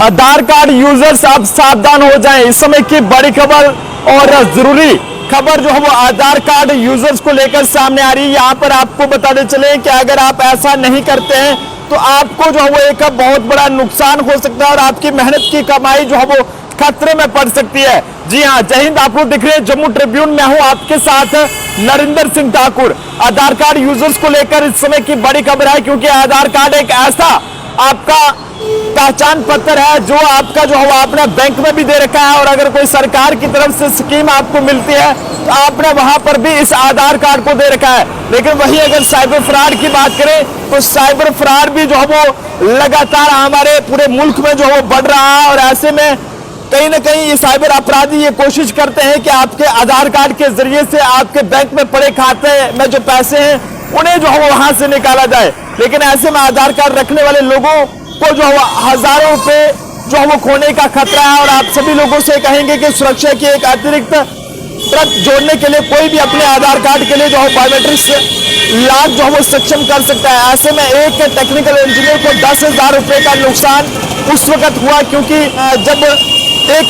आधार card users आप सावधान हो जाएं। इस समय की बड़ी खबर और जरूरी खबर जो है वो आधार कार्ड यूजर्स को लेकर सामने आ रही है। यहाँ पर आपको बताते चले कि अगर आप ऐसा नहीं करते हैं तो आपको जो है वो एक बहुत बड़ा नुकसान हो सकता है और आपकी मेहनत की कमाई जो है वो खतरे में पड़ सकती है। जी हाँ, जय हिंद। आप लोग दिख रहे हैं जम्मू ट्रिब्यून में हूं आपके साथ नरेंद्र सिंह ठाकुर। आधार कार्ड यूजर्स को लेकर इस समय की बड़ी खबर है, क्योंकि आधार कार्ड एक ऐसा आपका पहचान पत्र है जो आपका जो है आपने बैंक में भी दे रखा है, और अगर कोई सरकार की तरफ से स्कीम आपको मिलती है तो आपने वहां पर भी इस आधार कार्ड को दे रखा है। लेकिन वही अगर साइबर फ्रॉड की बात करें तो साइबर फ्रॉड भी जो है वो लगातार हमारे पूरे मुल्क में जो है वो बढ़ रहा है, और ऐसे में कहीं ना कहीं ये साइबर अपराधी ये कोशिश करते हैं कि आपके आधार कार्ड के जरिए से आपके बैंक में पड़े खाते में जो पैसे हैं उन्हें जो है वहां से निकाला जाए। लेकिन ऐसे में आधार कार्ड रखने वाले लोगों को जो है हजारों रुपए जो है वो खोने का खतरा है, और आप सभी लोगों से कहेंगे कि सुरक्षा की एक अतिरिक्त प्रत जोड़ने के लिए कोई भी अपने आधार कार्ड के लिए जो है बायोमेट्रिक्स लॉक जो है वो सक्षम कर सकता है। ऐसे में एक टेक्निकल इंजीनियर को 10,000 रुपए का नुकसान उस वक्त हुआ, क्योंकि जब एक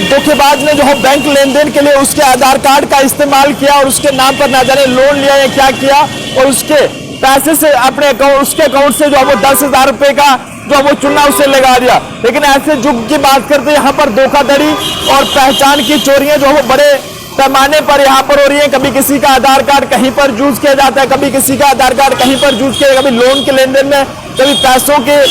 धोखेबाज ने जो है बैंक लेन देन के लिए उसके आधार कार्ड का इस्तेमाल किया और उसके नाम पर ना जाने लोन लिया या क्या किया, और उसके पैसे से अपने उसके अकाउंट से जो है वो 10,000 रुपए का जो वो चुना उसे लगा दिया। लेकिन ऐसे युग की बात करते हैं, यहाँ पर धोखाधड़ी और पहचान की चोरियां जो है वो बड़े पैमाने पर यहाँ पर हो रही है। कभी किसी का आधार कार्ड कहीं पर यूज किया जाता है, कभी किसी का आधार कार्ड कहीं पर यूज किया, कभी लोन के लेन देन में, कभी पैसों के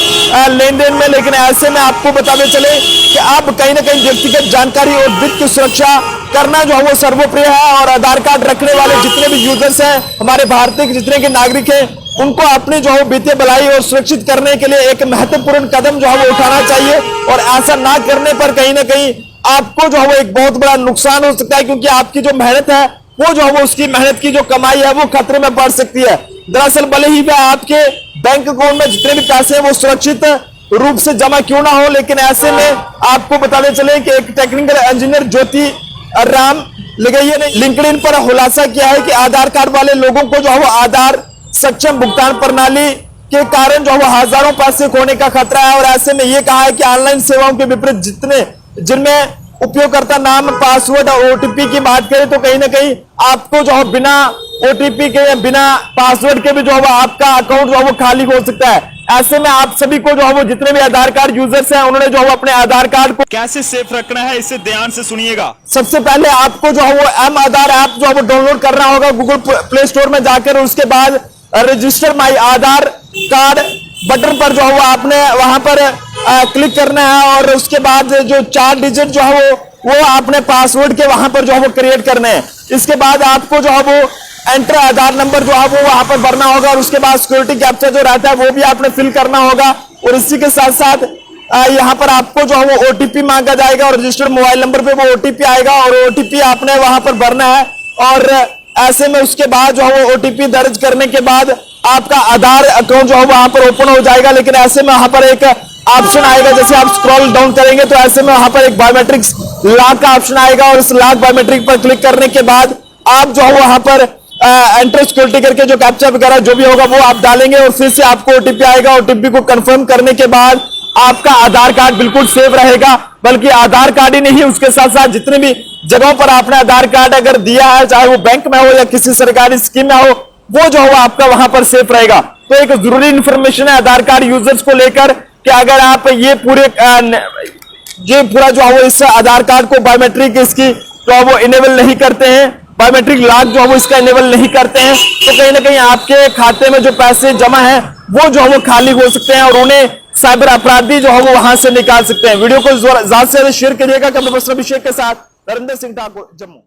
लेन देन में। लेकिन ऐसे में आपको बताते चले कि अब कहीं ना कहीं व्यक्तिगत जानकारी और वित्त की सुरक्षा करना जो है वो सर्वोप्रिय है, और आधार कार्ड रखने वाले जितने भी यूजर्स हैं, हमारे भारतीय जितने के नागरिक हैं, उनको अपनी जो है वित्तीय भलाई और सुरक्षित करने के लिए एक महत्वपूर्ण कदम जो है वो उठाना चाहिए। और ऐसा ना करने पर कहीं ना कहीं आपको जो है वो एक बहुत बड़ा नुकसान हो सकता है, क्योंकि आपकी जो मेहनत है वो जो है वो उसकी मेहनत की जो कमाई है वो खतरे में पड़ सकती है। दरअसल भले ही वह आपके बैंक अकाउंट में जितने भी पैसे हैं वो सुरक्षित रूप से जमा क्यों ना हो, लेकिन ऐसे में आपको बताते चले कि एक टेक्निकल इंजीनियर ज्योति राम लगैया ने लिंक्डइन पर खुलासा किया है कि आधार कार्ड वाले लोगों को जो है वो आधार सक्षम भुगतान प्रणाली के कारण जो है वो हजारों पैसे खोने का खतरा है। और ऐसे में ये कहा है कि ऑनलाइन सेवाओं के विपरीत जिनमें उपयोगकर्ता नाम, पासवर्ड और ओटीपी की बात करें तो कहीं ना कहीं आपको जो है बिना ओटीपी के, बिना पासवर्ड के भी जो है आपका अकाउंट जो है वो खाली हो सकता है। ऐसे में आप सभी को जो है वो जितने भी आधार कार्ड यूजर्स हैं उन्होंने जो है अपने आधार कार्ड को कैसे सेफ रखना है इसे ध्यान से सुनिएगा। सबसे पहले आपको जो है वो एम आधार ऐप जो है वो डाउनलोड करना होगा गूगल प्ले स्टोर में जाकर। उसके बाद रजिस्टर माई आधार कार्ड बटन पर जो है वो आपने वहां पर क्लिक करना है, और उसके बाद जो 4 डिजिट जो है वो आपने पासवर्ड के वहां पर जो है वो क्रिएट करने हैं। इसके बाद आपको जो है वो एंटर आधार नंबर जो है वो वहां पर भरना होगा, और उसके बाद सिक्योरिटी कैप्चा जो रहता है वो भी आपने फिल करना होगा। और इसी के साथ साथ यहाँ पर आपको जो है वो ओटीपी मांगा जाएगा, और रजिस्टर्ड मोबाइल नंबर पे वो ओटीपी आएगा, और ओटीपी आपने वहां पर भरना है। और ऐसे में उसके बाद जो है वो ओटीपी दर्ज करने के बाद आपका आधार अकाउंट जो है वहां पर ओपन हो जाएगा। लेकिन ऐसे में वहां पर एक ऑप्शन आएगा, जैसे आप स्क्रॉल डाउन करेंगे तो ऐसे में वहां पर एक बायोमेट्रिक्स लॉक का ऑप्शन आएगा, और इस लॉक बायोमेट्रिक पर क्लिक करने के बाद आप जो है वहां पर एंटर सिक्योरिटी करके जो कैप्चा वगैरह जो भी होगा वो आप डालेंगे, और फिर से आपको ओटीपी आएगा। ओटीपी को कंफर्म करने के बाद आपका आधार कार्ड बिल्कुल सेफ रहेगा। बल्कि आधार कार्ड ही नहीं, उसके साथ साथ जितने भी जगहों पर आपने आधार कार्ड अगर दिया है, चाहे वो बैंक में हो या किसी सरकारी स्कीम में हो, वो जो है आपका वहां पर सेफ रहेगा। तो एक जरूरी इंफॉर्मेशन है आधार कार्ड यूजर्स को लेकर कि अगर आप ये पूरा जो है वो इस आधार कार्ड को बायोमेट्रिक इसकी जो है वो इनेबल नहीं करते हैं, बायोमेट्रिक लॉक जो है वो इसका इनेबल नहीं करते हैं, तो कहीं ना कहीं आपके खाते में जो पैसे जमा है वो जो है वो खाली हो सकते हैं, और उन्हें साइबर अपराधी जो है वो वहां से निकाल सकते हैं। वीडियो को ज्यादा से ज्यादा शेयर करिएगा। कैमरा पर्सन अभिषेक के साथ नरेंद्र सिंह ठाकुर, जम्मू।